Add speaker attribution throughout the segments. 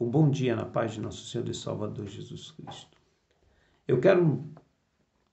Speaker 1: Um bom dia na paz de nosso Senhor e Salvador Jesus Cristo. Eu quero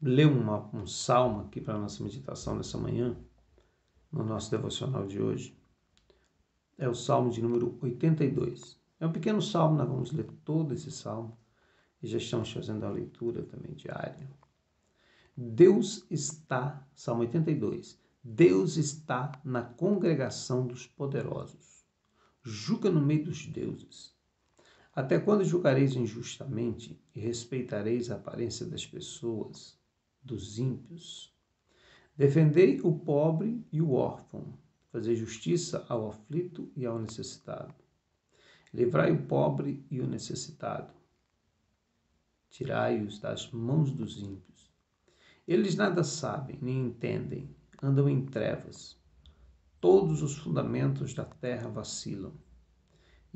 Speaker 1: ler um salmo aqui para a nossa meditação nessa manhã, no nosso devocional de hoje. É o salmo de número 82. É um pequeno salmo, nós vamos ler todo esse salmo e já estamos fazendo a leitura também diária. Salmo 82, Deus está na congregação dos poderosos, julga no meio dos deuses. Até quando julgareis injustamente e respeitareis a aparência das pessoas, dos ímpios? Defendei o pobre e o órfão, fazei justiça ao aflito e ao necessitado. Livrai o pobre e o necessitado. Tirai-os das mãos dos ímpios. Eles nada sabem, nem entendem, andam em trevas. Todos os fundamentos da terra vacilam.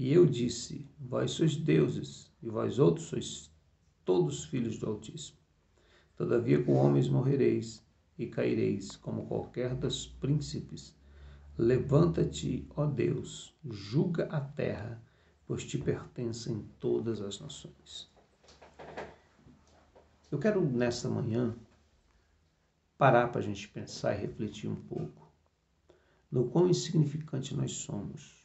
Speaker 1: E eu disse, vós sois deuses, e vós outros sois todos filhos do Altíssimo. Todavia com homens morrereis, e caireis, como qualquer dos príncipes. Levanta-te, ó Deus, julga a terra, pois te pertencem todas as nações. Eu quero, nesta manhã, parar para a gente pensar e refletir um pouco no quão insignificante nós somos.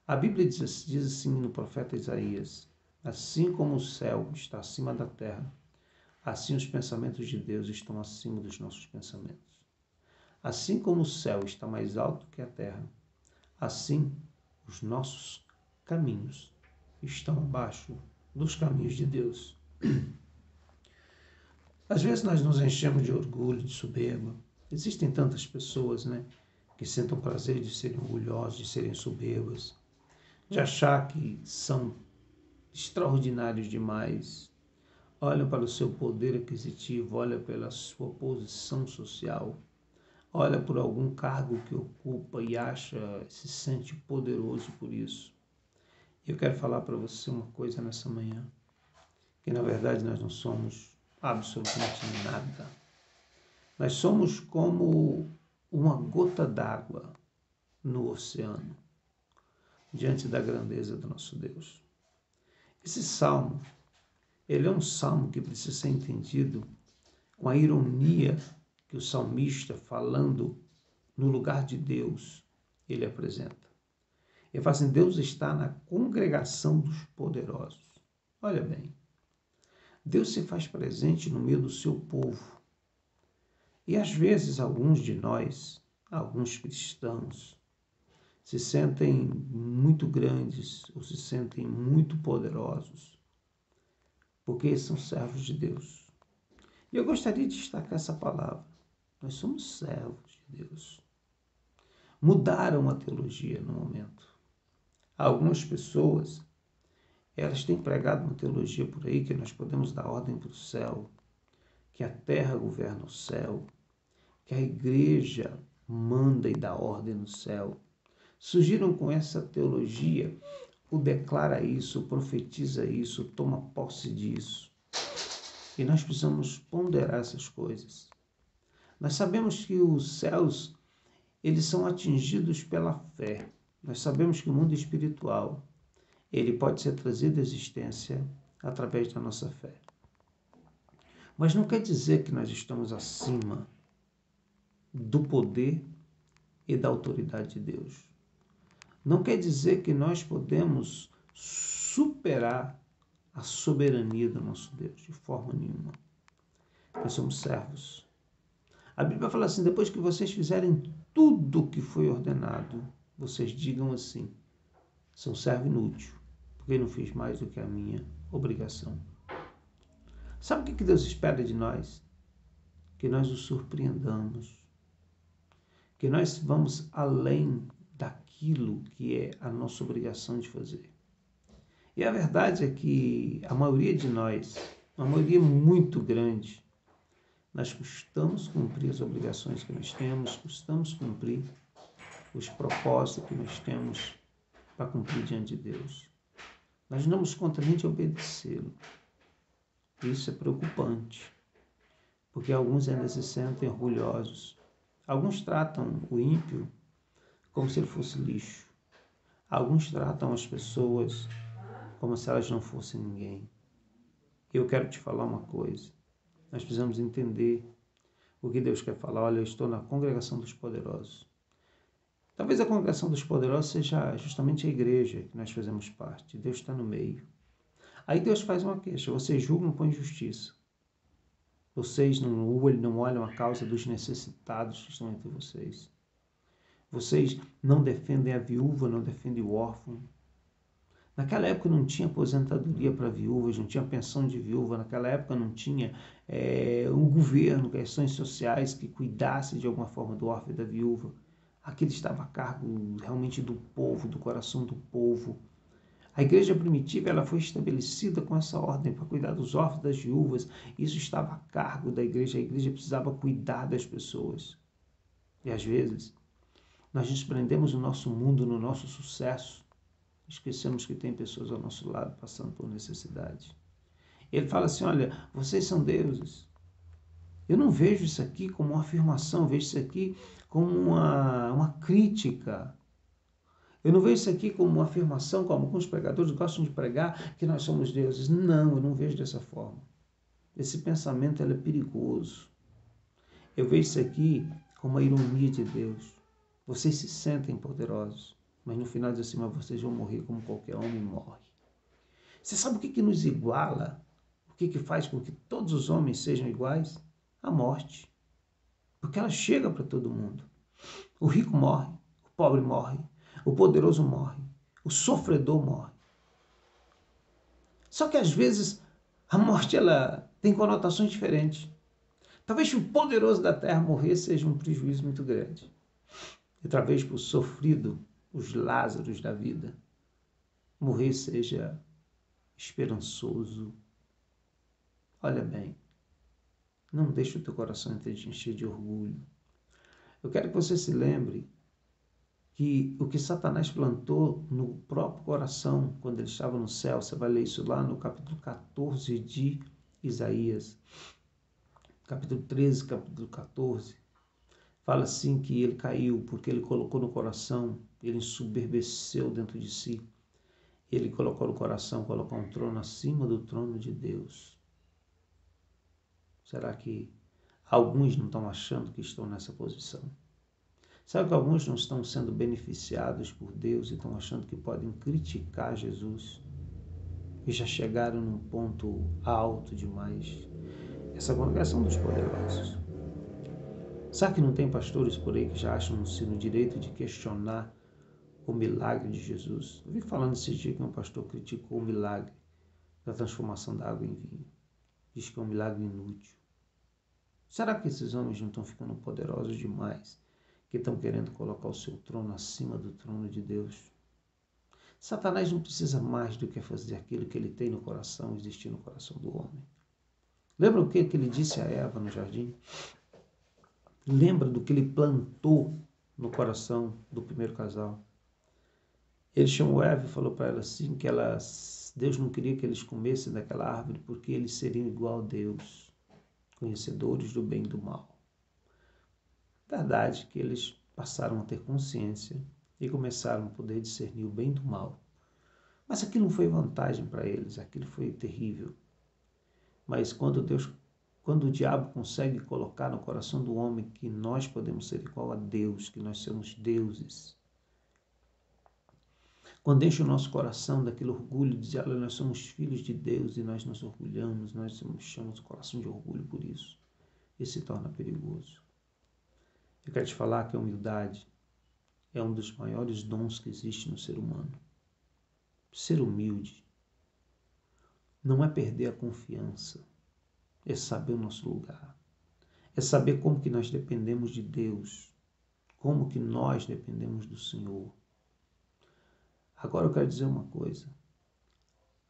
Speaker 1: A Bíblia diz assim no profeta Isaías, assim como o céu está acima da terra, assim os pensamentos de Deus estão acima dos nossos pensamentos. Assim como o céu está mais alto que a terra, assim os nossos caminhos estão abaixo dos caminhos de Deus. Às vezes nós nos enchemos de orgulho, de soberba. Existem tantas pessoas, que sentem prazer de serem orgulhosos, de serem soberbas, de achar que são extraordinários demais, olham para o seu poder aquisitivo, olham pela sua posição social, olha por algum cargo que ocupa e se sente poderoso por isso. Eu quero falar para você uma coisa nessa manhã, que na verdade nós não somos absolutamente nada. Nós somos como uma gota d'água no oceano, diante da grandeza do nosso Deus. Esse salmo, ele é um salmo que precisa ser entendido com a ironia que o salmista, falando no lugar de Deus, ele apresenta. Ele fala assim, Deus está na congregação dos poderosos. Olha bem, Deus se faz presente no meio do seu povo. E às vezes alguns de nós, alguns cristãos, se sentem muito grandes ou se sentem muito poderosos, porque são servos de Deus. E eu gostaria de destacar essa palavra. Nós somos servos de Deus. Mudaram a teologia no momento. Algumas pessoas, elas têm pregado uma teologia por aí que nós podemos dar ordem para o céu, que a terra governa o céu, que a igreja manda e dá ordem no céu. Surgiram com essa teologia, o declara isso, o profetiza isso, toma posse disso. E nós precisamos ponderar essas coisas. Nós sabemos que os céus, eles são atingidos pela fé. Nós sabemos que o mundo espiritual, ele pode ser trazido à existência através da nossa fé. Mas não quer dizer que nós estamos acima do poder e da autoridade de Deus. Não quer dizer que nós podemos superar a soberania do nosso Deus, de forma nenhuma. Nós somos servos. A Bíblia fala assim, depois que vocês fizerem tudo o que foi ordenado, vocês digam assim, sou servo inútil, porque não fiz mais do que a minha obrigação. Sabe o que Deus espera de nós? Que nós o surpreendamos, que nós vamos além daquilo que é a nossa obrigação de fazer. E a verdade é que a maioria de nós, uma maioria muito grande, nós custamos cumprir as obrigações que nós temos, custamos cumprir os propósitos que nós temos para cumprir diante de Deus. Nós não damos conta nem de obedecê-lo. Isso é preocupante, porque alguns ainda se sentem orgulhosos. Alguns tratam o ímpio como se ele fosse lixo. Alguns tratam as pessoas como se elas não fossem ninguém. Eu quero te falar uma coisa. Nós precisamos entender o que Deus quer falar. Olha, eu estou na congregação dos poderosos. Talvez a congregação dos poderosos seja justamente a igreja que nós fazemos parte. Deus está no meio. Aí Deus faz uma queixa. Vocês julgam com injustiça. Vocês não olham a causa dos necessitados que estão entre vocês. Vocês não defendem a viúva, não defendem o órfão. Naquela época não tinha aposentadoria para viúvas, não tinha pensão de viúva. Naquela época não tinha um governo, questões sociais que cuidasse de alguma forma do órfão e da viúva. Aquilo estava a cargo realmente do povo, do coração do povo. A igreja primitiva ela foi estabelecida com essa ordem para cuidar dos órfãos, das viúvas. Isso estava a cargo da igreja. A igreja precisava cuidar das pessoas. E às vezes nós nos prendemos no nosso mundo, no nosso sucesso. Esquecemos que tem pessoas ao nosso lado passando por necessidade. Ele fala assim, olha, vocês são deuses. Eu não vejo isso aqui como uma afirmação, eu vejo isso aqui como uma crítica. Eu não vejo isso aqui como uma afirmação, como alguns pregadores gostam de pregar, que nós somos deuses. Não, eu não vejo dessa forma. Esse pensamento é perigoso. Eu vejo isso aqui como uma ironia de Deus. Vocês se sentem poderosos, mas no final diz assim, mas vocês vão morrer como qualquer homem morre. Você sabe o que nos iguala? O que faz com que todos os homens sejam iguais? A morte. Porque ela chega para todo mundo. O rico morre, o pobre morre, o poderoso morre, o sofredor morre. Só que às vezes a morte ela tem conotações diferentes. Talvez o poderoso da terra morrer seja um prejuízo muito grande. E talvez para o sofrido, os Lázaros da vida, morrer seja esperançoso. Olha bem, não deixe o teu coração encher de orgulho. Eu quero que você se lembre que o que Satanás plantou no próprio coração, quando ele estava no céu, você vai ler isso lá no capítulo 14 de Isaías, capítulo 13, capítulo 14, fala assim que ele caiu porque ele colocou no coração, ele ensoberbeceu dentro de si, ele colocou no coração colocar um trono acima do trono de Deus. Será que alguns não estão achando que estão nessa posição? Sabe que alguns não estão sendo beneficiados por Deus e estão achando que podem criticar Jesus? E já chegaram num ponto alto demais. Essa congregação dos poderosos. Sabe que não tem pastores por aí que já acham-se no direito de questionar o milagre de Jesus? Eu vi falando esse dia que um pastor criticou o milagre da transformação da água em vinho. Diz que é um milagre inútil. Será que esses homens não estão ficando poderosos demais? Que estão querendo colocar o seu trono acima do trono de Deus? Satanás não precisa mais do que fazer aquilo que ele tem no coração, existir no coração do homem. Lembra o que ele disse a Eva no jardim? Lembra do que ele plantou no coração do primeiro casal? Ele chamou Eva e falou para ela assim que Deus não queria que eles comessem daquela árvore porque eles seriam igual a Deus, conhecedores do bem e do mal. Verdade que eles passaram a ter consciência e começaram a poder discernir o bem do mal. Mas aquilo não foi vantagem para eles, aquilo foi terrível. Mas quando o diabo consegue colocar no coração do homem que nós podemos ser igual a Deus, que nós somos deuses, quando enche o nosso coração daquele orgulho de dizer, olha, nós somos filhos de Deus e nós nos orgulhamos, nós chamamos o coração de orgulho por isso, isso se torna perigoso. Eu quero te falar que a humildade é um dos maiores dons que existe no ser humano. Ser humilde não é perder a confiança, é saber o nosso lugar, é saber como que nós dependemos de Deus, como que nós dependemos do Senhor. Agora eu quero dizer uma coisa.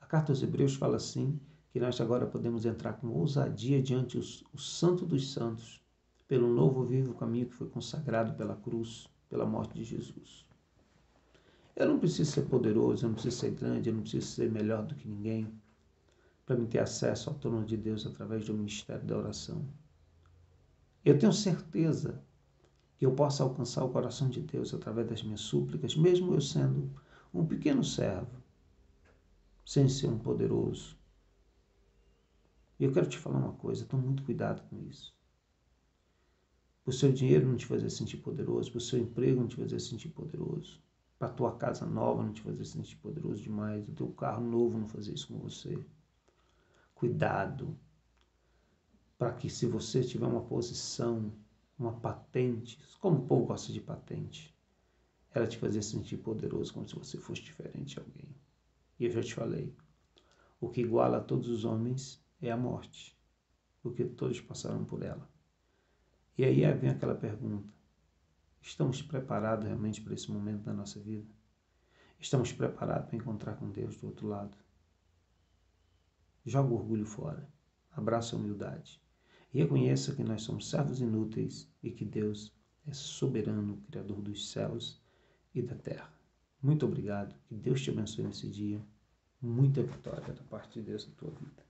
Speaker 1: A carta aos Hebreus fala assim, que nós agora podemos entrar com ousadia diante o Santo dos Santos, pelo novo vivo caminho que foi consagrado pela cruz, pela morte de Jesus. Eu não preciso ser poderoso, eu não preciso ser grande, eu não preciso ser melhor do que ninguém para me ter acesso ao trono de Deus através do ministério da oração. Eu tenho certeza que eu posso alcançar o coração de Deus através das minhas súplicas, mesmo eu sendo um pequeno servo. sem ser um poderoso. E eu quero te falar uma coisa, tome muito cuidado com isso. Para o seu dinheiro não te fazer sentir poderoso, para o seu emprego não te fazer sentir poderoso, para a tua casa nova não te fazer sentir poderoso demais, o teu carro novo não fazer isso com você. Cuidado, para que se você tiver uma posição, uma patente, como o povo gosta de patente, ela te fazer sentir poderoso como se você fosse diferente de alguém. E eu já te falei, o que iguala a todos os homens é a morte, porque todos passaram por ela. E aí vem aquela pergunta, estamos preparados realmente para esse momento da nossa vida? Estamos preparados para encontrar com Deus do outro lado? Joga o orgulho fora, abraça a humildade e reconheça que nós somos servos inúteis e que Deus é soberano, Criador dos céus e da terra. Muito obrigado, que Deus te abençoe nesse dia, muita vitória da parte de Deus na tua vida.